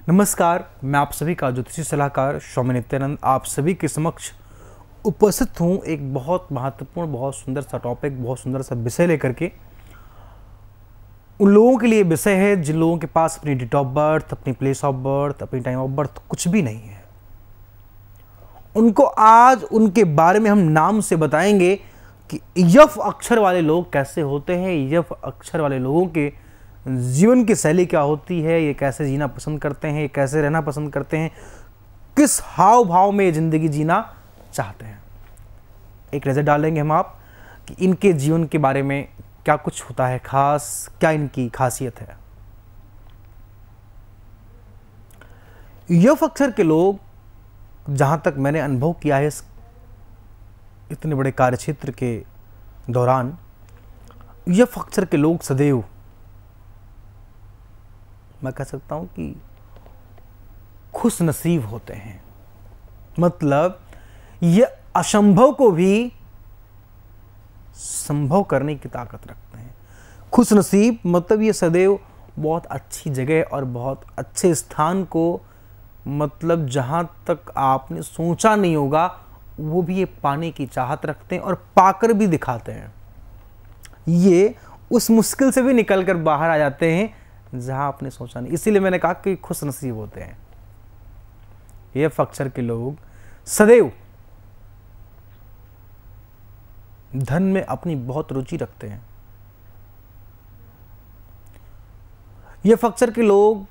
नमस्कार, मैं आप सभी का ज्योतिषी सलाहकार स्वामी नित्यानंद आप सभी के समक्ष उपस्थित हूँ। एक बहुत महत्वपूर्ण, बहुत सुंदर सा टॉपिक, बहुत सुंदर सा विषय लेकर के। उन लोगों के लिए विषय है जिन लोगों के पास अपनी डेट ऑफ बर्थ, अपनी प्लेस ऑफ बर्थ, अपनी टाइम ऑफ बर्थ कुछ भी नहीं है। उनको आज उनके बारे में हम नाम से बताएंगे कि यफ अक्षर वाले लोग कैसे होते हैं, यफ अक्षर वाले लोगों के जीवन की शैली क्या होती है, ये कैसे जीना पसंद करते हैं, ये कैसे रहना पसंद करते हैं, किस हाव भाव में ये ज़िंदगी जीना चाहते हैं। एक नज़र डालेंगे हम आप कि इनके जीवन के बारे में क्या कुछ होता है खास, क्या इनकी खासियत है। यफ अक्षर के लोग, जहाँ तक मैंने अनुभव किया है इस इतने बड़े कार्यक्षेत्र के दौरान, यफ अक्षर के लोग सदैव, मैं कह सकता हूं कि खुश नसीब होते हैं। मतलब ये असंभव को भी संभव करने की ताकत रखते हैं। खुश नसीब मतलब ये सदैव बहुत अच्छी जगह और बहुत अच्छे स्थान को, मतलब जहां तक आपने सोचा नहीं होगा वो भी ये पाने की चाहत रखते हैं और पाकर भी दिखाते हैं। ये उस मुश्किल से भी निकलकर बाहर आ जाते हैं जहां आपने सोचा नहीं। इसीलिए मैंने कहा कि खुश नसीब होते हैं। ये अक्षर के लोग सदैव धन में अपनी बहुत रुचि रखते हैं। ये अक्षर के लोग,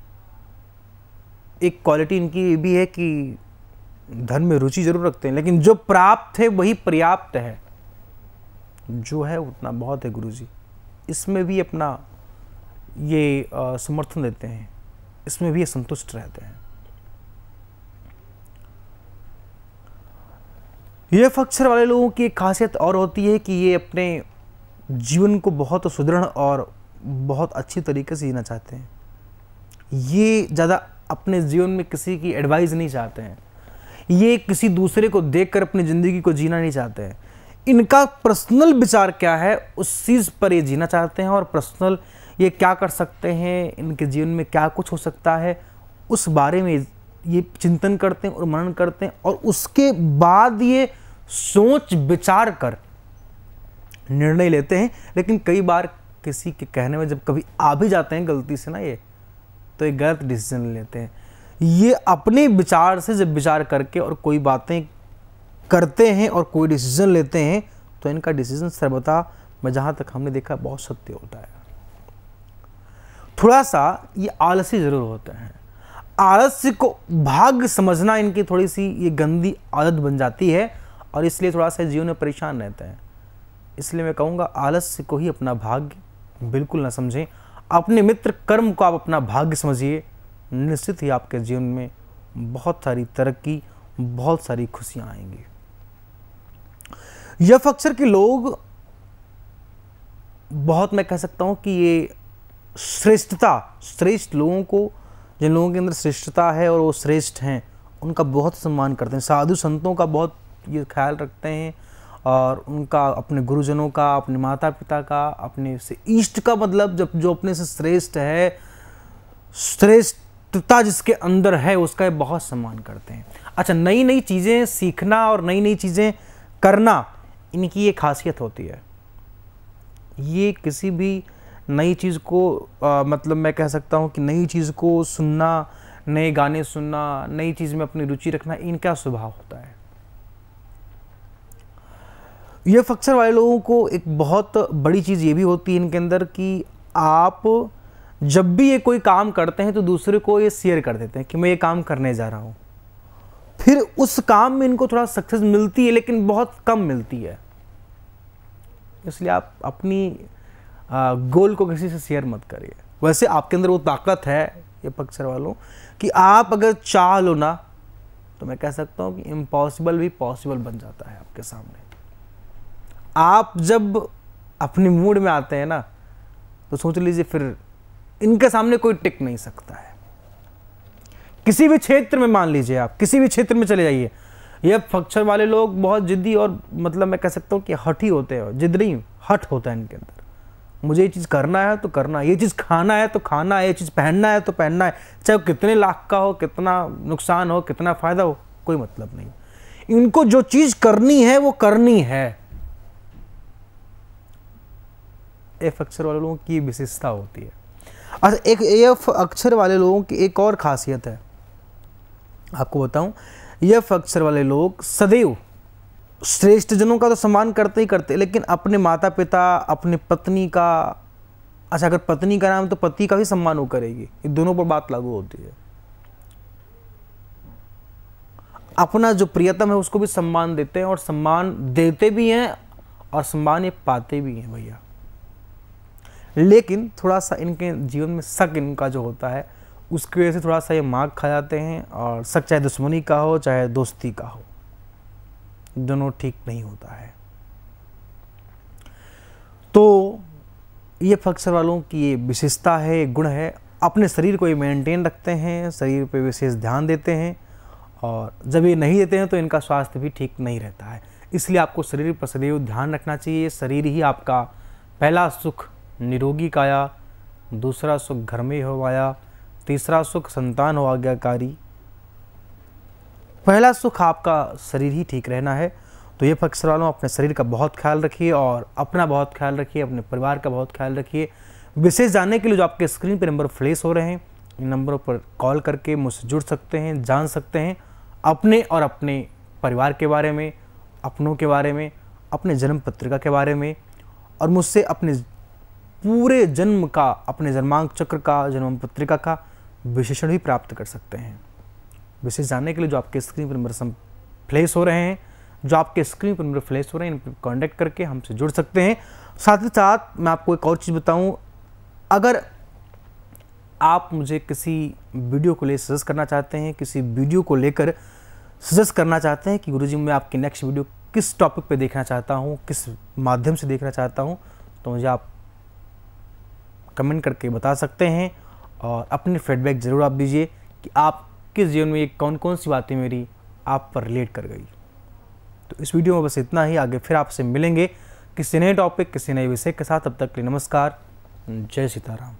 एक क्वालिटी इनकी ये भी है कि धन में रुचि जरूर रखते हैं, लेकिन जो प्राप्त है वही पर्याप्त है। जो है उतना बहुत है गुरुजी। इसमें भी अपना ये समर्थन देते हैं, इसमें भी ये संतुष्ट रहते हैं। ये अक्षर वाले लोगों की एक खासियत और होती है कि ये अपने जीवन को बहुत सुदृढ़ और बहुत अच्छी तरीके से जीना चाहते हैं। ये ज़्यादा अपने जीवन में किसी की एडवाइस नहीं चाहते हैं। ये किसी दूसरे को देखकर अपनी ज़िंदगी को जीना नहीं चाहते हैं। इनका पर्सनल विचार क्या है उस चीज़ पर ये जीना चाहते हैं, और पर्सनल ये क्या कर सकते हैं, इनके जीवन में क्या कुछ हो सकता है, उस बारे में ये चिंतन करते हैं और मनन करते हैं, और उसके बाद ये सोच विचार कर निर्णय लेते हैं। लेकिन कई बार किसी के कहने में जब कभी आ भी जाते हैं गलती से ना, ये तो एक गलत डिसीजन लेते हैं। ये अपने विचार से जब विचार करके और कोई बातें करते हैं और कोई डिसीजन लेते हैं तो इनका डिसीजन सर्वथा, मैं जहाँ तक हमने देखा, बहुत सत्य होता है। थोड़ा सा ये आलसी जरूर होते हैं। आलस्य को भाग्य समझना इनकी थोड़ी सी ये गंदी आदत बन जाती है, और इसलिए थोड़ा सा जीवन में परेशान रहते हैं। इसलिए मैं कहूँगा आलस्य को ही अपना भाग्य बिल्कुल ना समझें। अपने मित्र कर्म को आप अपना भाग्य समझिए। निश्चित ही आपके जीवन में बहुत सारी तरक्की, बहुत सारी खुशियाँ आएंगी। यफ अक्षर के लोग बहुत, मैं कह सकता हूँ कि ये श्रेष्ठ लोगों को, जिन लोगों के अंदर श्रेष्ठता है और वो श्रेष्ठ हैं, उनका बहुत सम्मान करते हैं। साधु संतों का बहुत ये ख्याल रखते हैं, और उनका, अपने गुरुजनों का, अपने माता पिता का, अपने से इष्ट का, मतलब जब जो अपने से श्रेष्ठ है, श्रेष्ठता जिसके अंदर है, उसका बहुत सम्मान करते हैं। अच्छा, नई नई चीज़ें सीखना और नई नई चीज़ें करना इनकी ये खासियत होती है। ये किसी भी नई चीज़ को मतलब मैं कह सकता हूँ कि नई चीज़ को सुनना, नए गाने सुनना, नई चीज़ में अपनी रुचि रखना, इनका स्वभाव होता है। ये अक्षर वाले लोगों को एक बहुत बड़ी चीज़ ये भी होती है इनके अंदर कि आप जब भी ये कोई काम करते हैं तो दूसरे को ये शेयर कर देते हैं कि मैं ये काम करने जा रहा हूँ। फिर उस काम में इनको थोड़ा सक्सेस मिलती है, लेकिन बहुत कम मिलती है। इसलिए आप अपनी गोल को किसी से शेयर मत करिए। वैसे आपके अंदर वो ताकत है ये अक्षर वालों कि आप अगर चाह लो ना, तो मैं कह सकता हूँ कि इम्पॉसिबल भी पॉसिबल बन जाता है आपके सामने। आप जब अपने मूड में आते हैं ना, तो सोच लीजिए फिर इनके सामने कोई टिक नहीं सकता है। किसी भी क्षेत्र में, मान लीजिए आप किसी भी क्षेत्र में चले जाइए, ये अक्षर वाले लोग बहुत जिद्दी और, मतलब मैं कह सकता हूँ कि हठी होते हैं। जिद नहीं, हठ होता है इनके अंदर। मुझे ये चीज़ करना है तो करना है, ये चीज़ खाना है तो खाना है, ये चीज़ पहनना है तो पहनना है, चाहे वो कितने लाख का हो, कितना नुकसान हो, कितना फ़ायदा हो, कोई मतलब नहीं। इनको जो चीज़ करनी है वो करनी है। एफ अक्षर वाले लोगों की विशेषता होती है। अच्छा, एक एफ अक्षर वाले लोगों की एक और खासियत है, आपको बताऊं। एफ अक्षर वाले लोग सदैव श्रेष्ठ जनों का तो सम्मान करते ही करते, लेकिन अपने माता पिता, अपनी पत्नी का, अच्छा अगर पत्नी का नाम है तो पति का भी सम्मान वो करेगी। ये दोनों पर बात लागू होती है। अपना जो प्रियतम है उसको भी सम्मान देते हैं, और सम्मान देते भी हैं और सम्मान ये पाते भी हैं भैया। लेकिन थोड़ा सा इनके जीवन में शक इनका जो होता है, उसकी वजह से थोड़ा सा ये मार खा जाते हैं। और शक चाहे दुश्मनी का हो चाहे दोस्ती का हो, दोनों ठीक नहीं होता है। तो ये अक्षर वालों की ये विशेषता है, ये गुण है। अपने शरीर को ये मेंटेन रखते हैं, शरीर पे विशेष ध्यान देते हैं, और जब ये नहीं देते हैं तो इनका स्वास्थ्य भी ठीक नहीं रहता है। इसलिए आपको शरीर पर सदैव ध्यान रखना चाहिए। शरीर ही आपका पहला सुख निरोगी काया, दूसरा सुख घर में हो आया, तीसरा सुख संतान हो आज्ञाकारी। पहला सुख आपका शरीर ही ठीक रहना है। तो ये अक्षर वालों अपने शरीर का बहुत ख्याल रखिए, और अपना बहुत ख्याल रखिए, अपने परिवार का बहुत ख्याल रखिए। विशेष जानने के लिए जो आपके स्क्रीन पर नंबर फ्लैश हो रहे हैं, इन नंबरों पर कॉल करके मुझसे जुड़ सकते हैं, जान सकते हैं अपने और अपने परिवार के बारे में, अपनों के बारे में, अपने जन्म पत्रिका के बारे में, और मुझसे अपने पूरे जन्म का, अपने जन्मांक चक्र का, जन्म पत्रिका का विशेषण भी प्राप्त कर सकते हैं। विशेष जानने के लिए जो आपके स्क्रीन पर नंबर फ्लैश हो रहे हैं, जो आपके स्क्रीन पर नंबर फ्लैश हो रहे हैं, इन पर कॉन्टैक्ट करके हमसे जुड़ सकते हैं। साथ ही साथ मैं आपको एक और चीज़ बताऊं, अगर आप मुझे किसी वीडियो को ले सजेस्ट करना चाहते हैं, किसी वीडियो को लेकर सजेस्ट करना चाहते हैं कि गुरुजी मैं आपकी नेक्स्ट वीडियो किस टॉपिक पे देखना चाहता हूँ, किस माध्यम से देखना चाहता हूँ, तो मुझे आप कमेंट करके बता सकते हैं। और अपनी फीडबैक ज़रूर आप दीजिए कि आपके जीवन में ये कौन कौन सी बातें मेरी आप पर रिलेट कर गई। तो इस वीडियो में बस इतना ही। आगे फिर आपसे मिलेंगे किसी नए टॉपिक, किसी नए विषय के साथ। तब तक के लिए नमस्कार, जय सीताराम।